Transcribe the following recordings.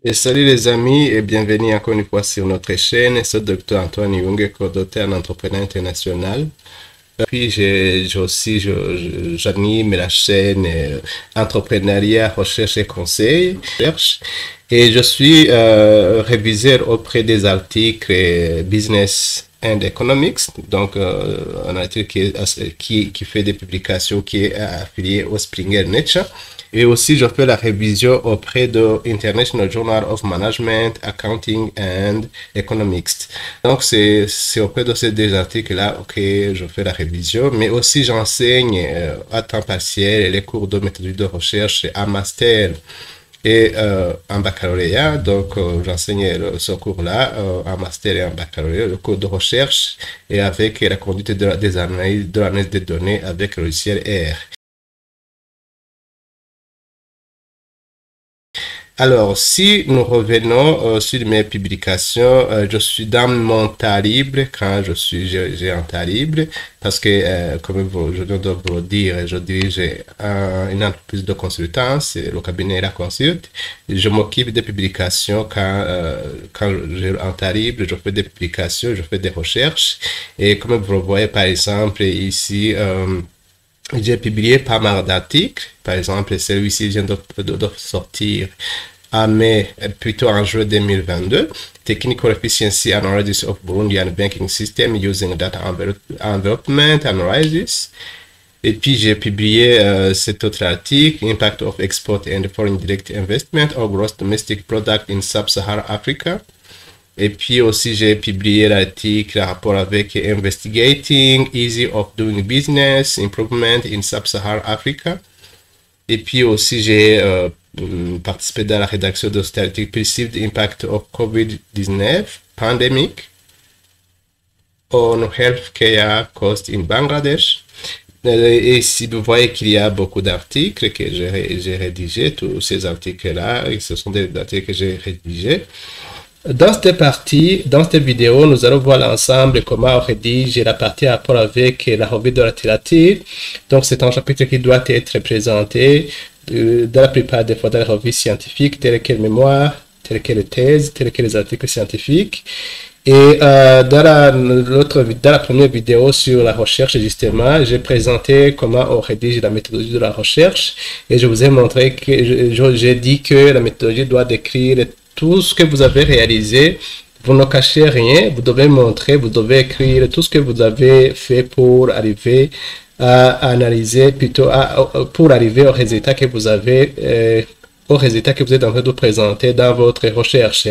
Et salut les amis et bienvenue encore une fois sur notre chaîne. C'est le Dr Antoine Young, coordonnateur en entrepreneur international. Puis j'anime la chaîne Entrepreneuriat, Recherche et Conseil. Et je suis réviseur auprès des articles Business and Economics, donc un article qui fait des publications qui est affilié au Springer Nature. Et aussi, je fais la révision auprès de International Journal of Management, Accounting and Economics. Donc, c'est auprès de ces deux articles-là que je fais la révision. Mais aussi, j'enseigne à temps partiel les cours de méthodologie de recherche en master et en baccalauréat. Donc, j'enseigne ce cours-là en master et en baccalauréat, le cours de recherche et avec la conduite des analyses, de l'analyse des données avec le logiciel R. Alors, si nous revenons sur mes publications, je suis dans mon temps libre quand j'ai un temps libre parce que, comme je viens de vous le dire, je dirige une entreprise de consultance, le cabinet La Consult. Je m'occupe des publications quand j'ai un temps libre, je fais des publications, je fais des recherches. Et comme vous le voyez, par exemple, ici, j'ai publié pas mal d'articles. Par exemple, celui-ci vient de sortir en mai, plutôt en juin 2022. Technical Efficiency Analysis of Burundian Banking System Using Data Envelopment Analysis. Et puis, j'ai publié cet autre article, Impact of Export and Foreign Direct Investment or Gross Domestic Product in Sub-Saharan Africa. Et puis aussi, j'ai publié l'article en rapport avec Investigating Easy of Doing Business, Improvement in Sub-Saharan Africa. Et puis aussi, j'ai participé dans la rédaction de cet article Perceived Impact of COVID-19 Pandemic on Healthcare Cost in Bangladesh. Et si vous voyez qu'il y a beaucoup d'articles que j'ai rédigés, tous ces articles-là, ce sont des articles que j'ai rédigés. Dans cette partie, dans cette vidéo, nous allons voir ensemble comment on rédige la partie à rapport avec la revue de la littérature. Donc, c'est un chapitre qui doit être présenté dans la plupart des fois dans les revues scientifiques, telles que les mémoires, telles que les thèses, telles que les articles scientifiques. Et dans la première vidéo sur la recherche, justement, j'ai présenté comment on rédige la méthodologie de la recherche. Et je vous ai montré que j'ai dit que la méthodologie doit décrire tout ce que vous avez réalisé. Vous ne cachez rien, vous devez montrer, vous devez écrire tout ce que vous avez fait pour arriver à analyser, plutôt pour arriver au résultat que vous avez êtes en train de présenter dans votre recherche.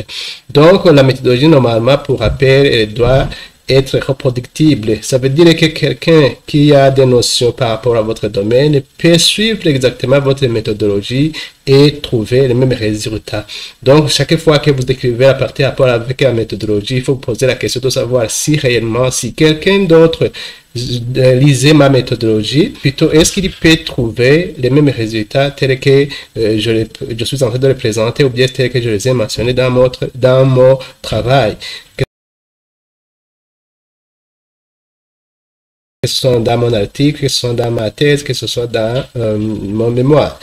Donc, la méthodologie, normalement, pour rappel, elle doit être reproductible. Ça veut dire que quelqu'un qui a des notions par rapport à votre domaine peut suivre exactement votre méthodologie et trouver les mêmes résultats. Donc, chaque fois que vous écrivez la partie à rapport avec la méthodologie, il faut vous poser la question de savoir si réellement, si quelqu'un d'autre lisait ma méthodologie, plutôt est-ce qu'il peut trouver les mêmes résultats tels que je suis en train de les présenter ou bien tels que je les ai mentionnés dans mon travail. Que ce soit dans mon article, que ce soit dans ma thèse, que ce soit dans mon mémoire.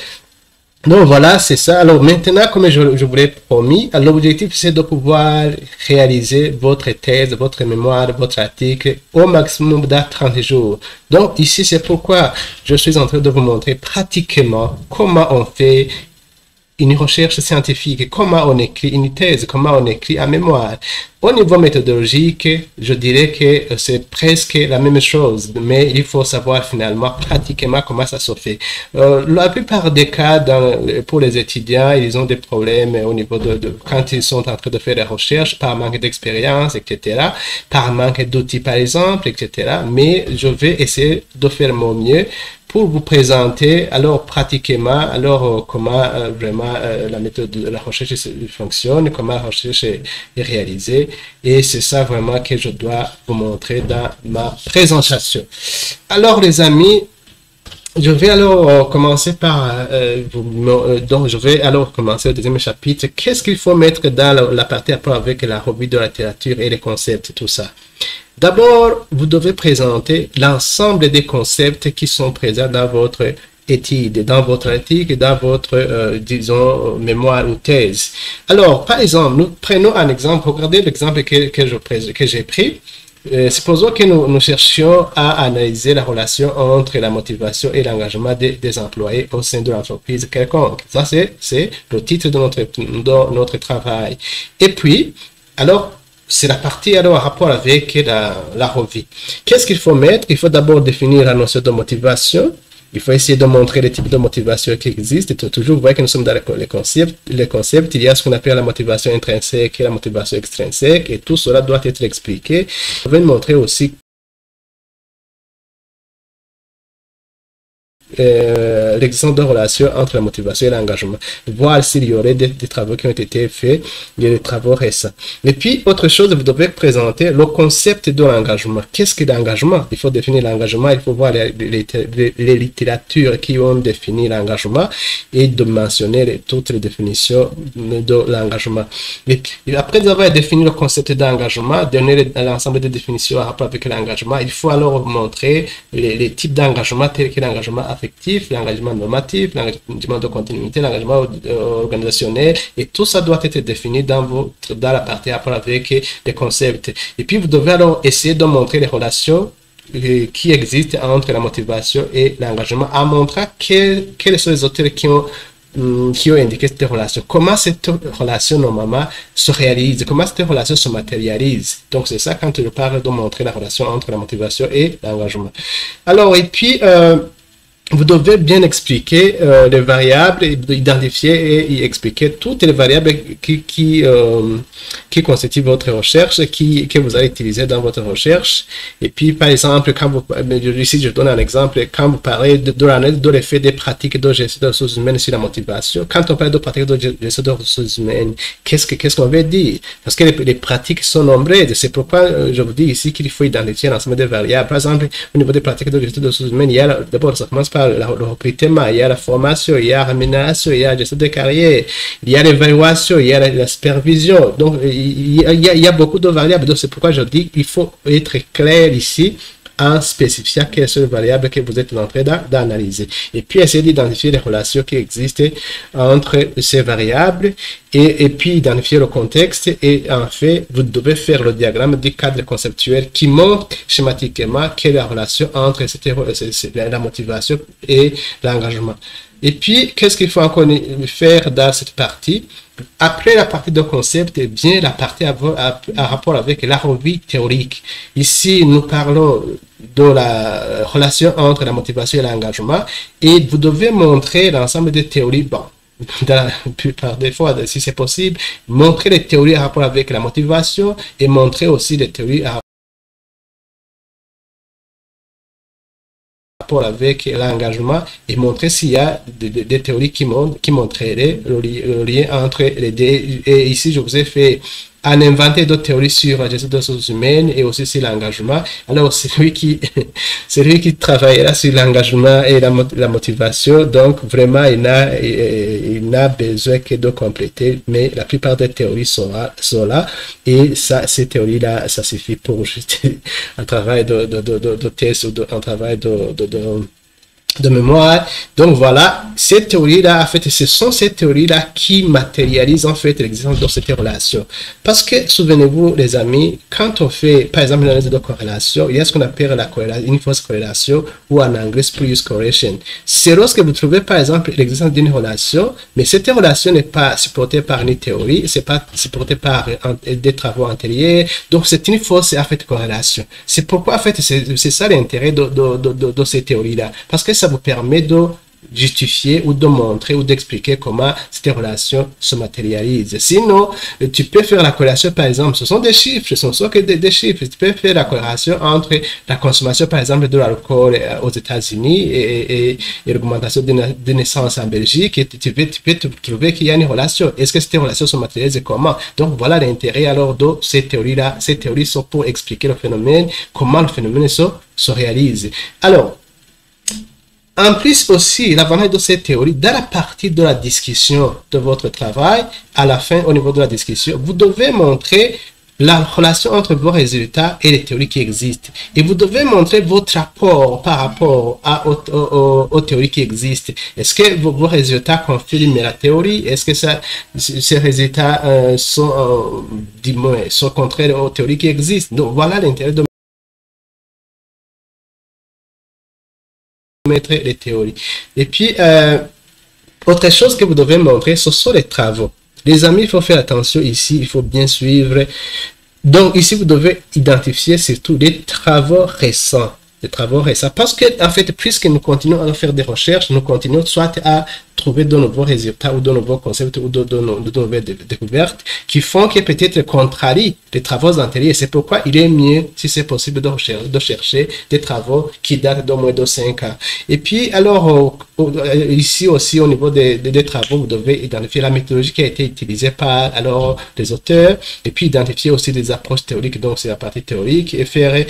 Donc voilà, c'est ça. Alors maintenant, comme je vous l'ai promis, l'objectif c'est de pouvoir réaliser votre thèse, votre mémoire, votre article au maximum dans 30 jours. Donc ici, c'est pourquoi je suis en train de vous montrer pratiquement comment on fait une recherche scientifique, comment on écrit une thèse, comment on écrit un mémoire. Au niveau méthodologique, je dirais que c'est presque la même chose, mais il faut savoir finalement pratiquement comment ça se fait. La plupart des cas, pour les étudiants, ils ont des problèmes au niveau quand ils sont en train de faire des recherches, par manque d'expérience, etc., par manque d'outils, par exemple, etc. Mais je vais essayer de faire mon mieux pour vous présenter alors pratiquement comment vraiment la méthode de la recherche fonctionne, comment la recherche est réalisée, et c'est ça vraiment que je dois vous montrer dans ma présentation. Alors les amis, je vais alors commencer par donc je vais alors commencer le deuxième chapitre. Qu'est-ce qu'il faut mettre dans la partie rapport avec la revue de la littérature et les concepts, tout ça? D'abord, vous devez présenter l'ensemble des concepts qui sont présents dans votre étude, dans votre éthique, dans votre, disons, mémoire ou thèse. Alors, par exemple, nous prenons un exemple. Regardez l'exemple que j'ai pris. Supposons que nous cherchions à analyser la relation entre la motivation et l'engagement des employés au sein de l'entreprise quelconque. Ça, c'est le titre de notre travail. Et puis, alors, c'est la partie alors en rapport avec la revue. Qu'est-ce qu'il faut mettre? Il faut d'abord définir la notion de motivation. Il faut essayer de montrer les types de motivation qui existent. Et toujours, vous voyez que nous sommes dans les concepts. Il y a ce qu'on appelle la motivation intrinsèque et la motivation extrinsèque. Et tout cela doit être expliqué. Je vais montrer aussi l'existence de relations entre la motivation et l'engagement. Voir s'il y aurait des travaux qui ont été faits, des travaux récents. Et puis, autre chose, vous devez présenter le concept de l'engagement. Qu'est-ce que l'engagement? Il faut définir l'engagement, il faut voir les littératures qui ont défini l'engagement et de mentionner toutes les définitions de l'engagement. Et après avoir défini le concept d'engagement, donner l'ensemble des définitions en rapport avec l'engagement, il faut alors montrer les types d'engagement tels que l'engagement affectif, l'engagement normatif, l'engagement de continuité, l'engagement organisationnel, et tout ça doit être défini dans la partie rapport avec les concepts. Et puis vous devez alors essayer de montrer les relations qui existent entre la motivation et l'engagement, en montrant quels sont les auteurs qui ont indiqué cette relation, comment cette relation normalement se réalise, comment cette relation se matérialise. Donc c'est ça quand je parle de montrer la relation entre la motivation et l'engagement. Alors, et puis vous devez bien expliquer les variables, identifier et expliquer toutes les variables qui constituent votre recherche, que vous allez utiliser dans votre recherche. Et puis, par exemple, ici je donne un exemple, quand vous parlez de l'effet des pratiques de gestion des ressources humaines sur la motivation, quand on parle de pratiques de gestion des ressources humaines, qu'est-ce qu'on veut dire? Parce que les pratiques sont nombreuses. C'est pourquoi je vous dis ici qu'il faut identifier l'ensemble des variables. Par exemple, au niveau des pratiques de gestion des ressources humaines, il y a d'abord, ça commence par le recrutement, il y a la formation, il y a la rémunération, il y a la gestion de carrière, il y a l'évaluation, il y a la supervision. Donc, il y a beaucoup de variables. Donc, c'est pourquoi je dis qu'il faut être clair ici en spécifiant quelles sont les variables que vous êtes en train d'analyser. Et puis, essayer d'identifier les relations qui existent entre ces variables et puis identifier le contexte. Et en fait, vous devez faire le diagramme du cadre conceptuel qui montre schématiquement quelle est la relation entre la motivation et l'engagement. Et puis, qu'est-ce qu'il faut encore faire dans cette partie? Après la partie de concept, et bien la partie à rapport avec la revue théorique. Ici, nous parlons de la relation entre la motivation et l'engagement, et vous devez montrer l'ensemble des théories. Bon, dans la plupart des fois, si c'est possible, montrer les théories à rapport avec la motivation et montrer aussi les théories à rapport avec l'engagement et montrer s'il y a des théories qui montreraient le lien entre les deux. Et ici, je vous ai fait un inventaire de théories sur la gestion des ressources humaines et aussi sur l'engagement. Alors, c'est lui qui travaillera sur l'engagement et la motivation. Donc, vraiment, il n'a besoin que de compléter, mais la plupart des théories sont là. Et ça, ces théories-là, ça suffit pour juste un travail de thèse ou un travail de mémoire. Donc voilà, ces théories-là, en fait, ce sont ces théories-là qui matérialisent en fait l'existence de cette relation. Parce que, souvenez-vous, les amis, quand on fait, par exemple, une analyse de corrélation, il y a ce qu'on appelle la corrélation, une fausse corrélation, ou en anglais, spurious correlation. C'est lorsque vous trouvez, par exemple, l'existence d'une relation, mais cette relation n'est pas supportée par une théorie, c'est pas supportée par des travaux antérieurs, donc c'est une fausse, en fait, corrélation. C'est pourquoi, en fait, c'est ça l'intérêt de ces théories-là. Parce que ça vous permet de justifier ou de montrer ou d'expliquer comment cette relation se matérialise. Sinon, tu peux faire la corrélation, par exemple, ce sont des chiffres, ce sont que des chiffres. Tu peux faire la corrélation entre la consommation, par exemple, de l'alcool aux États-Unis et l'augmentation de naissance en Belgique, et tu peux trouver qu'il y a une relation. Est-ce que cette relation se matérialise et comment? Donc, voilà l'intérêt alors de ces théories-là. Ces théories sont pour expliquer le phénomène, comment le phénomène se réalise. Alors, en plus aussi, l'avantage de cette théorie, dans la partie de la discussion de votre travail, à la fin, au niveau de la discussion, vous devez montrer la relation entre vos résultats et les théories qui existent. Et vous devez montrer votre rapport par rapport aux théories qui existent. Est-ce que vos résultats confirment la théorie? Est-ce que ces résultats sont contraires aux théories qui existent? Donc voilà l'intérêt de mettre les théories. Et puis, autre chose que vous devez montrer, ce sont les travaux. Les amis, il faut faire attention ici, il faut bien suivre. Donc ici, vous devez identifier surtout les travaux récents. Les travaux récents. Parce que, en fait, puisque nous continuons à faire des recherches, nous continuons soit à trouver de nouveaux résultats ou de nouveaux concepts ou de nouvelles découvertes qui font que peut-être contrarient les travaux antérieurs. C'est pourquoi il est mieux, si c'est possible, de chercher des travaux qui datent d'au moins de 5 ans. Et puis, alors, ici aussi, au niveau des travaux, vous devez identifier la méthodologie qui a été utilisée par alors les auteurs et puis identifier aussi des approches théoriques, donc c'est la partie théorique, et faire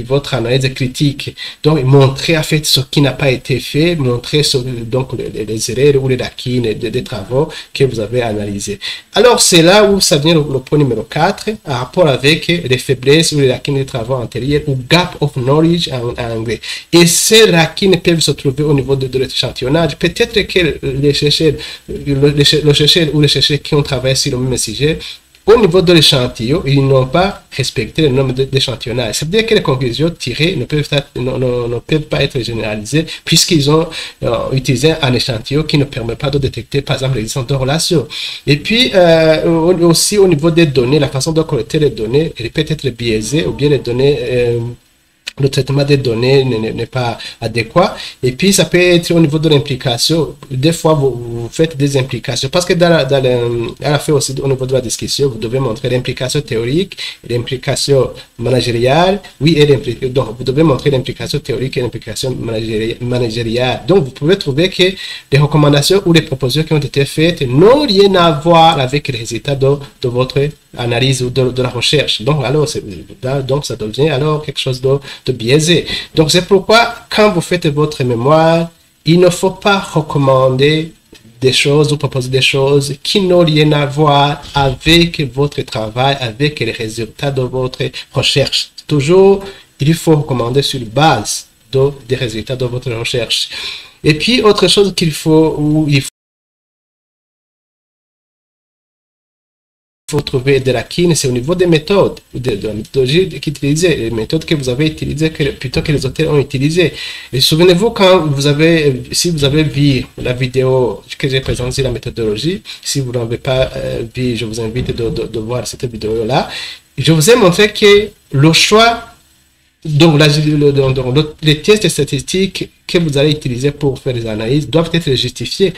votre analyse critique. Donc, montrer en fait ce qui n'a pas été fait, montrer donc les erreurs ou les lacunes des travaux que vous avez analysés. Alors, c'est là où ça vient le point numéro 4, en rapport avec les faiblesses ou les lacunes des travaux antérieurs, ou gap of knowledge en anglais. Et ces lacunes peuvent se trouver au niveau de l'échantillonnage. Peut-être que les chercheurs ou les chercheurs qui ont travaillé sur le même sujet, au niveau de l'échantillon, ils n'ont pas respecté le nombre d'échantillonnage. Ça veut dire que les conclusions tirées ne peuvent pas être généralisées puisqu'ils ont utilisé un échantillon qui ne permet pas de détecter, par exemple, l'existence de relations. Et puis, aussi au niveau des données, la façon de collecter les données, elle peut être biaisée ou bien les données... le traitement des données n'est pas adéquat. Et puis, ça peut être au niveau de l'implication. Des fois, vous faites des implications. Parce que à la fin aussi, au niveau de la discussion, vous devez montrer l'implication théorique, l'implication managériale. Oui, donc, vous devez montrer l'implication théorique et l'implication managériale. Donc, vous pouvez trouver que les recommandations ou les propositions qui ont été faites n'ont rien à voir avec les résultats de votre analyse ou de la recherche. Donc, alors, ça devient alors quelque chose de biaisé. Donc, c'est pourquoi, quand vous faites votre mémoire, il ne faut pas recommander des choses ou proposer des choses qui n'ont rien à voir avec votre travail, avec les résultats de votre recherche. Toujours, il faut recommander sur base des résultats de votre recherche. Et puis, autre chose il faut trouver des lacunes, c'est au niveau des méthodes, de la méthodologie qu'utilisez, les méthodes que vous avez utilisées, plutôt que les auteurs ont utilisées. Et souvenez-vous, si vous avez vu la vidéo que j'ai présentée, la méthodologie, si vous n'avez pas vu, je vous invite de voir cette vidéo-là. Je vous ai montré que le choix, donc les tests statistiques que vous allez utiliser pour faire des analyses doivent être justifiés.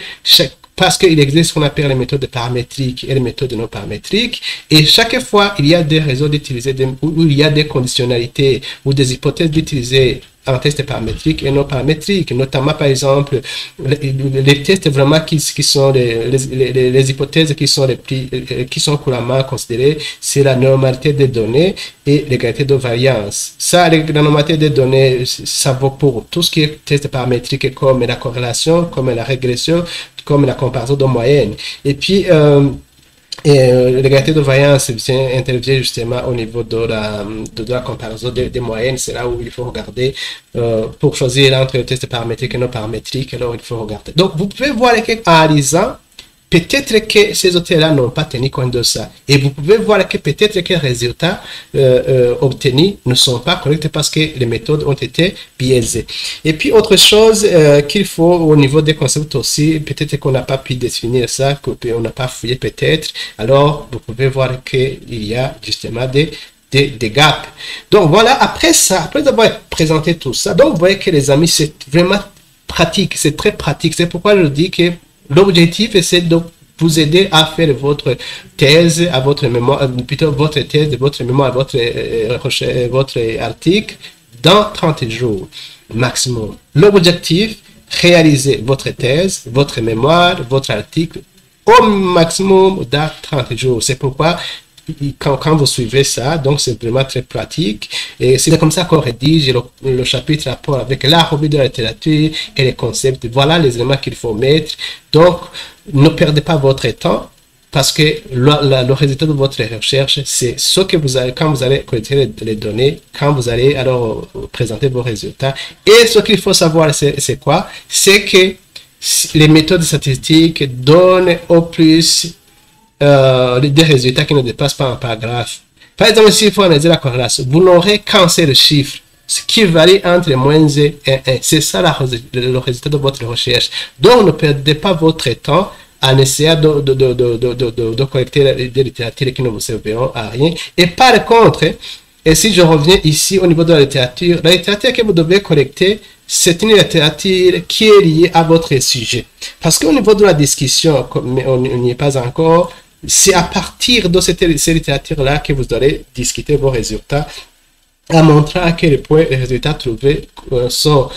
Parce qu'il existe ce qu'on appelle les méthodes paramétriques et les méthodes non paramétriques. Et chaque fois, il y a des raisons d'utiliser, où il y a des conditionnalités ou des hypothèses d'utiliser un test paramétrique et non paramétrique. Notamment, par exemple, les tests vraiment qui sont les hypothèses qui sont couramment considérées, c'est la normalité des données et l'égalité de variance. Ça, la normalité des données, ça vaut pour tout ce qui est test paramétrique comme la corrélation, comme la régression, comme la comparaison de moyenne. Et puis, l'égalité de variance intervient justement au niveau de la comparaison des moyennes. C'est là où il faut regarder pour choisir entre le test paramétrique et non paramétrique. Alors, il faut regarder. Donc, vous pouvez voir qu'en lisant, peut-être que ces auteurs-là n'ont pas tenu compte de ça. Et vous pouvez voir que peut-être que les résultats obtenus ne sont pas corrects parce que les méthodes ont été biaisées. Et puis, autre chose qu'il faut au niveau des concepts aussi, peut-être qu'on n'a pas pu définir ça, qu'on n'a pas fouillé peut-être. Alors, vous pouvez voir qu'il y a justement des gaps. Donc, voilà, après avoir présenté tout ça, donc vous voyez que les amis, c'est vraiment pratique, c'est très pratique. C'est pourquoi je dis que l'objectif, c'est de vous aider à faire votre thèse, à votre mémoire, plutôt votre thèse, votre mémoire, votre article dans 30 jours maximum. L'objectif, réaliser votre thèse, votre mémoire, votre article au maximum dans 30 jours. C'est pourquoi quand vous suivez ça, donc c'est vraiment très pratique. Et c'est comme ça qu'on rédige le chapitre rapport avec la revue de la littérature et les concepts. Voilà les éléments qu'il faut mettre. Donc, ne perdez pas votre temps. parce que le résultat de votre recherche, c'est ce que vous allez, quand vous allez collecter les données, quand vous allez alors présenter vos résultats. Et ce qu'il faut savoir, c'est quoi? C'est que les méthodes statistiques donnent au plus des résultats qui ne dépassent pas un paragraphe. Par exemple, s'il faut analyser la corrélation, vous n'aurez qu'un seul chiffre, ce qui varie entre moins 1 et 1. C'est ça le résultat de votre recherche. Donc, ne perdez pas votre temps en essayant de collecter des littératures qui ne vous serviront à rien. Et par contre, et si je reviens ici au niveau de la littérature que vous devez collecter, c'est une littérature qui est liée à votre sujet. Parce qu'au niveau de la discussion, mais on n'y est pas encore, c'est à partir de ces littératures-là que vous allez discuter vos résultats, à montrer à quel point les résultats trouvés sont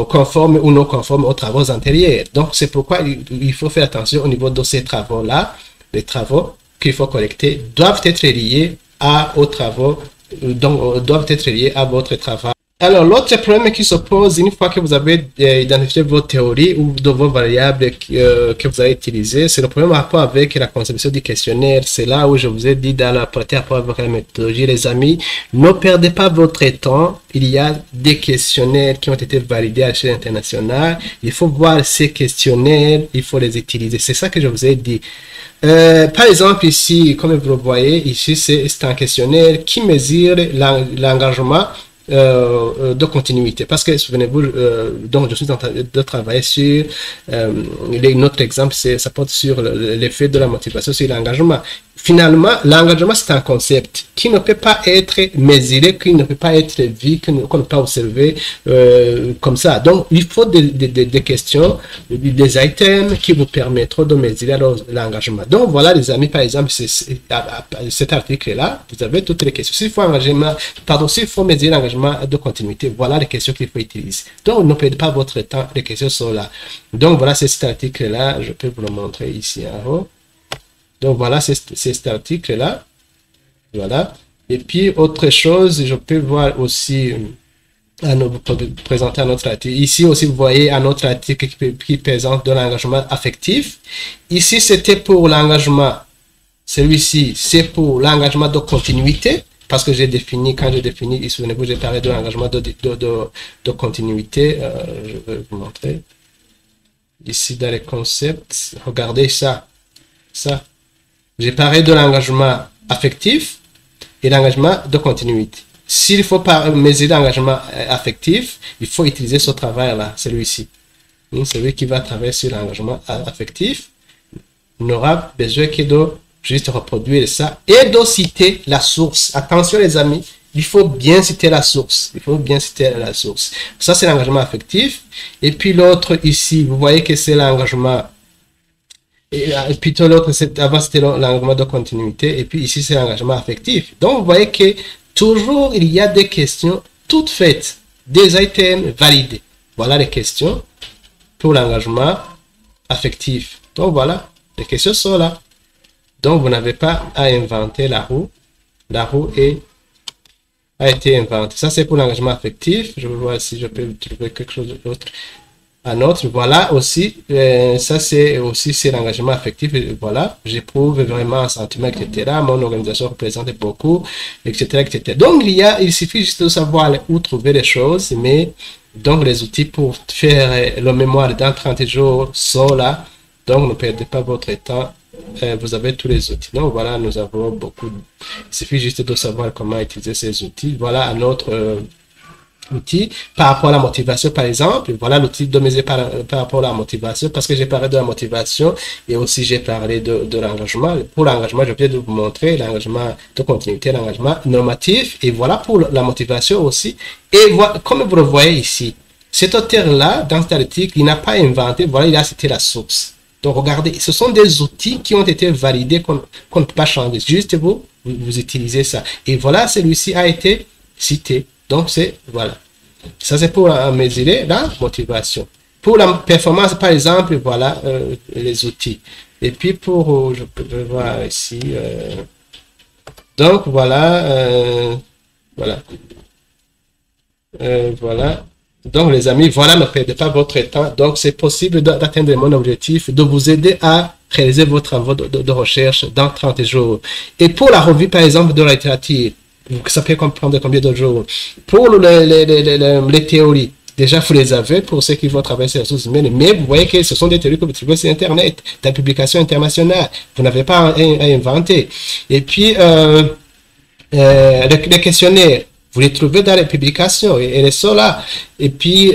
conformes ou non conformes aux travaux antérieurs. Donc, c'est pourquoi il faut faire attention au niveau de ces travaux-là. Les travaux qu'il faut collecter doivent être liés aux travaux, donc doivent être liés à votre travail. Alors, l'autre problème qui se pose une fois que vous avez identifié vos théories ou de vos variables que vous allez utiliser, c'est le problème à rapport avec la conception du questionnaire. C'est là où je vous ai dit dans la partie à rapport avec la méthodologie, les amis, ne perdez pas votre temps. Il y a des questionnaires qui ont été validés à l'échelle internationale. Il faut voir ces questionnaires, il faut les utiliser. C'est ça que je vous ai dit. Par exemple, ici, comme vous le voyez, ici, c'est un questionnaire qui mesure l'engagement de continuité, parce que souvenez-vous, donc je suis en train de travailler sur notre exemple, ça porte sur l'effet de la motivation sur l'engagement. Finalement, l'engagement, c'est un concept qui ne peut pas être mesuré, qui ne peut pas être vu, qu'on ne peut pas observer comme ça. Donc, il faut des questions, des items qui vous permettront de mesurer l'engagement. Donc, voilà, les amis, par exemple, cet article-là, vous avez toutes les questions. S'il faut mesurer l'engagement de continuité, voilà les questions qu'il faut utiliser. Donc, ne perdez pas votre temps, les questions sont là. Donc, voilà, c'est cet article-là, je peux vous le montrer ici en haut. Donc voilà, c'est cet article-là. Voilà. Et puis, autre chose, je peux voir aussi, présenter un autre article. Ici aussi, vous voyez un autre article qui présente de l'engagement affectif. Ici, c'était pour l'engagement. Celui-ci, c'est pour l'engagement de continuité. Parce que j'ai défini, quand j'ai défini, souvenez-vous, j'ai parlé de l'engagement de continuité. Je vais vous montrer. Ici, dans les concepts, regardez ça. Ça. J'ai parlé de l'engagement affectif et l'engagement de continuité. S'il faut mesurer l'engagement affectif, il faut utiliser ce travail-là, celui-ci. Celui qui va travailler sur l'engagement affectif n'aura besoin que de juste reproduire ça et de citer la source. Attention les amis, il faut bien citer la source. Il faut bien citer la source. Ça, c'est l'engagement affectif. Et puis l'autre ici, vous voyez que c'est l'engagement. Et puis l'autre, avant c'était l'engagement de continuité, et puis ici c'est l'engagement affectif. Donc vous voyez que toujours il y a des questions toutes faites, des items validés. Voilà les questions pour l'engagement affectif. Donc voilà, les questions sont là. Donc vous n'avez pas à inventer la roue. La roue a été inventée. Ça c'est pour l'engagement affectif. Je vais voir si je peux trouver quelque chose d'autre. Un autre, voilà aussi, ça c'est l'engagement affectif, voilà, j'éprouve vraiment un sentiment, etc. Mon organisation représente beaucoup, etc., etc. Donc il suffit juste de savoir où trouver les choses, mais donc les outils pour faire le mémoire dans 30 jours sont là, donc ne perdez pas votre temps, vous avez tous les outils. Donc voilà, nous avons beaucoup, il suffit juste de savoir comment utiliser ces outils. Voilà un autre outil par rapport à la motivation, par exemple. Voilà l'outil de mesurer par rapport à la motivation, parce que j'ai parlé de la motivation et aussi j'ai parlé de l'engagement. Pour l'engagement, je viens de vous montrer l'engagement de continuité, l'engagement normatif, et voilà pour la motivation aussi. Et voilà, comme vous le voyez ici, cet auteur-là, dans cet article, il n'a pas inventé, voilà, il a cité la source. Donc regardez, ce sont des outils qui ont été validés, qu'on ne peut pas changer. Juste vous utilisez ça. Et voilà, celui-ci a été cité. Donc, voilà. Ça, c'est pour mesurer la motivation. Pour la performance, par exemple, voilà les outils. Et puis, je peux voir ici. Donc, voilà. Voilà. Voilà. Donc, les amis, voilà, ne perdez pas votre temps. Donc, c'est possible d'atteindre mon objectif, de vous aider à réaliser vos travaux de recherche dans 30 jours. Et pour la revue, par exemple, de la littérature, ça peut prendre combien de jours? Pour les théories, déjà, vous les avez pour ceux qui vont travailler sur les ressources humaines, mais vous voyez que ce sont des théories que vous trouvez sur Internet, des publications internationales. Vous n'avez pas à inventer. Et puis, les questionnaires, vous les trouvez dans les publications et elles sont là. Et puis,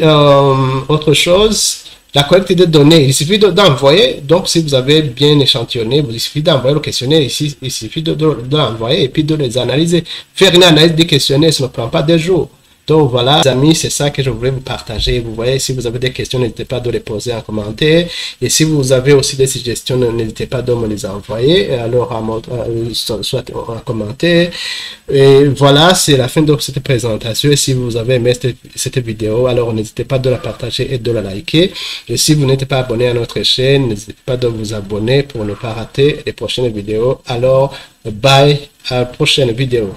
autre chose, la collecte de données, il suffit d'envoyer. Donc, si vous avez bien échantillonné, il suffit d'envoyer le questionnaire ici, il suffit de l'envoyer et puis de les analyser. Faire une analyse des questionnaires, ça ne prend pas des jours. Donc voilà, les amis, c'est ça que je voulais vous partager. Vous voyez, si vous avez des questions, n'hésitez pas à les poser en commentaire. Et si vous avez aussi des suggestions, n'hésitez pas à me les envoyer. Alors, soit en commentaire. Et voilà, c'est la fin de cette présentation. Et si vous avez aimé cette vidéo, alors n'hésitez pas à la partager et de la liker. Et si vous n'êtes pas abonné à notre chaîne, n'hésitez pas à vous abonner pour ne pas rater les prochaines vidéos. Alors, bye, à la prochaine vidéo.